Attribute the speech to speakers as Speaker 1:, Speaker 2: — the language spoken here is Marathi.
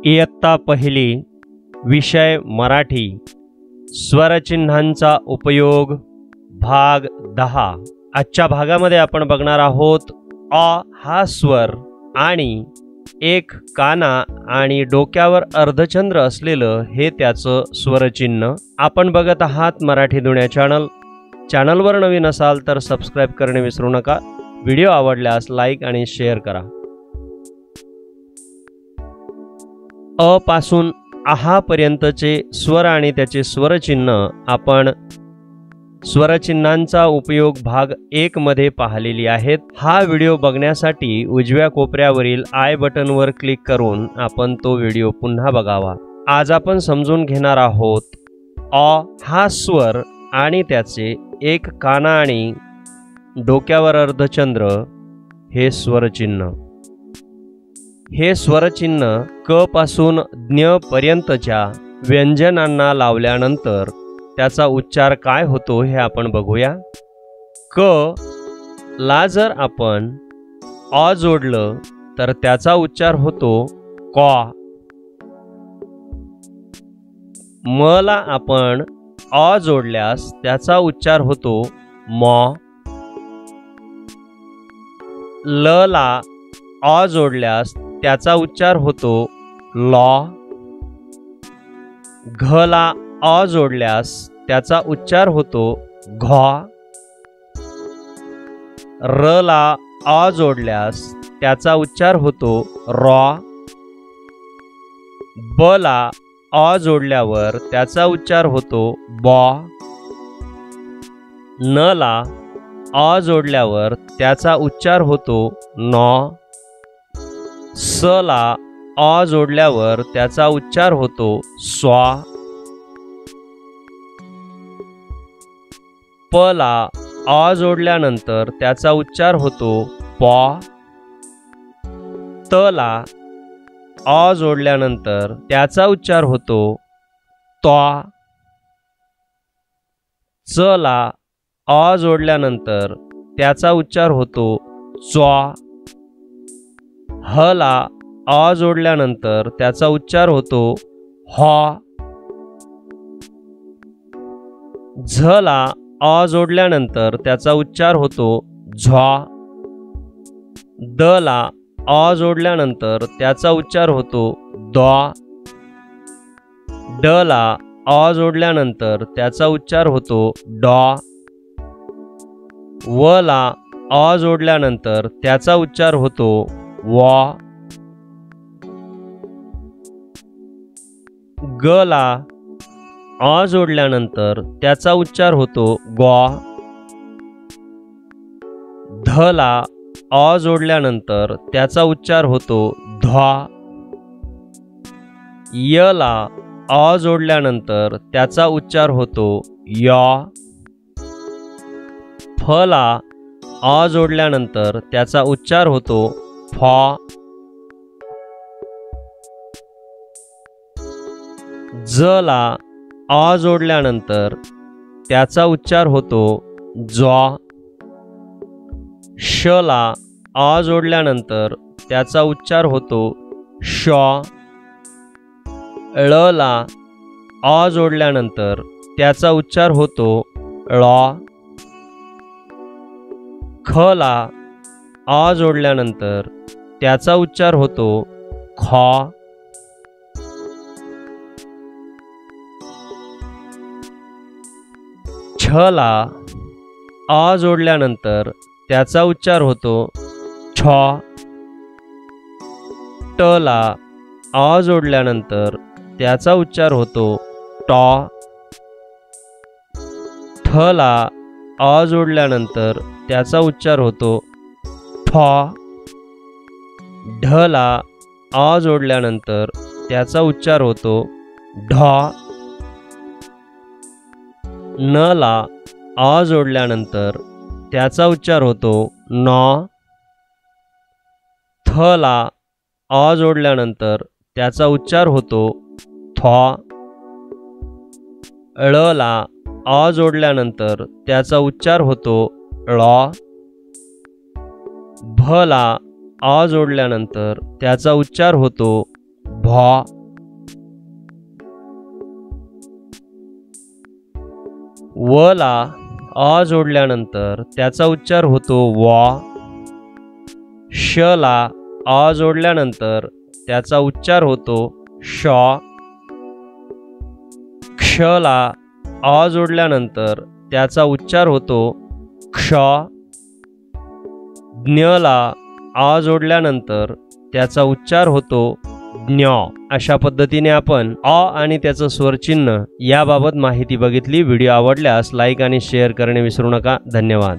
Speaker 1: इयत्ता पहिली विषय मराठी स्वरचिन्हांचा उपयोग भाग 10। आजच्या भागामध्ये आपण बघणार आहोत अ हा स्वर आणि एक काना आणि डोक्यावर अर्धचंद्र असलेलं हे त्याचं स्वरचिन्ह। आपण बघत आहात मराठी दुनिया चॅनलवर नवीन असाल तर सबस्क्राइब करणे विसरू नका। व्हिडिओ आवडल्यास लाईक आणि शेअर करा। अ पासून आहा पर्यंतचे स्वर आणि त्याचे स्वरचिन्ह आपण स्वरचिन्हांचा उपयोग भाग 1 मध्ये पाहिलेली आहेत। हा व्हिडिओ बघण्यासाठी उजव्या कोपऱ्यावरील आय बटनवर क्लिक करून आपण तो व्हिडिओ पुन्हा बघावा। आज आपण समजून घेणार आहोत अ हा स्वर आणि त्याचे एक काना आणि डोक्यावर अर्धचंद्र हे स्वरचिन्ह। हे स्वरचिन्ह क पासून ज्ञ पर्यंतच्या व्यंजनांना लावल्यानंतर त्याचा उच्चार काय होतो हे आपण बघूया। क ला जर आपण अ जोडलं तर त्याचा उच्चार होतो क। म ला आपण अ जोडल्यास त्याचा उच्चार होतो म। ल ला अ जोडल्यास त्याचा उच्चार होतो ल। घ ला अ जोडल्यास त्याचा उच्चार होतो घ। र ला अ जोडल्यास त्याचा उच्चार होतो र। ब ला अ जोडल्यावर त्याचा उच्चार होतो ब। न ला अ जोडल्यावर त्याचा उच्चार होतो न। स ला अ जोडल्यावर त्याचा उच्चार होतो स्वा। प ला अ जोडल्यानंतर त्याचा उच्चार होतो प। त ला अ जोडल्यानंतर त्याचा उच्चार होतो त्वा। च ला अ जोडल्यानंतर त्याचा उच्चार होतो च्वा। ह ला अ जोडल्यानंतर त्याचा उच्चार होतो ह। झ ला अ जोडल्यानंतर त्याचा उच्चार होतो झ। द ला अ जोडल्यानंतर त्याचा उच्चार होतो द। ड ला अ जोडल्यानंतर त्याचा उच्चार होतो ड। व ला अ जोडल्यानंतर त्याचा उच्चार होतो व। ग ला अ जोडल्यानंतर त्याचा उच्चार होतो ग। ध ला अ जोडल्यानंतर त्याचा उच्चार होतो ध। य ला अ जोडल्यानंतर त्याचा उच्चार होतो य। फ ला अ जोडल्यानंतर त्याचा उच्चार होतो फ। ज ला अ जोडल्यानंतर त्याचा उच्चार होतो ज। श ला अ जोडल्यानंतर त्याचा उच्चार होतो श। ळ ला अ जोडल्यानंतर त्याचा उच्चार होतो ळ। ख ला अ जोडल्यानंतर त्याचा उच्चार होतो ख। छ ला अ जोडल्यानंतर त्याचा उच्चार होतो छ। ट ला अ जोडल्यानंतर त्याचा उच्चार होतो ट। ठ ला अ जोडल्यानंतर त्याचा उच्चार होतो ठ। ढ ला अ जोडल्यानंतर त्याचा उच्चार होतो ढ। न ला अ जोडल्यानंतर त्याचा उच्चार होतो न। थ ला अ जोडल्यानंतर त्याचा उच्चार होतो थ। ळ ला अ जोडल्यानंतर त्याचा उच्चार होतो ळ। भ ला अ जोडल्यानंतर त्याचा उच्चार होतो भ। भॉ. व ला अ जोडल्यानंतर त्याचा उच्चार होतो व. श ला अ जोडल्यानंतर त्याचा उच्चार होतो श. क्ष ला अ जोडल्यानंतर त्याचा उच्चार होतो क्ष. ज्ञ ला अ जोडल्यानंतर त्याचा उच्चार होतो ज्ञ. अशा पद्धतीने आपण अ आणि त्याचं स्वरचिन्ह याबाबत माहिती बघितली. व्हिडिओ आवडल्यास लाईक आणि शेअर करणे विसरू नका. धन्यवाद.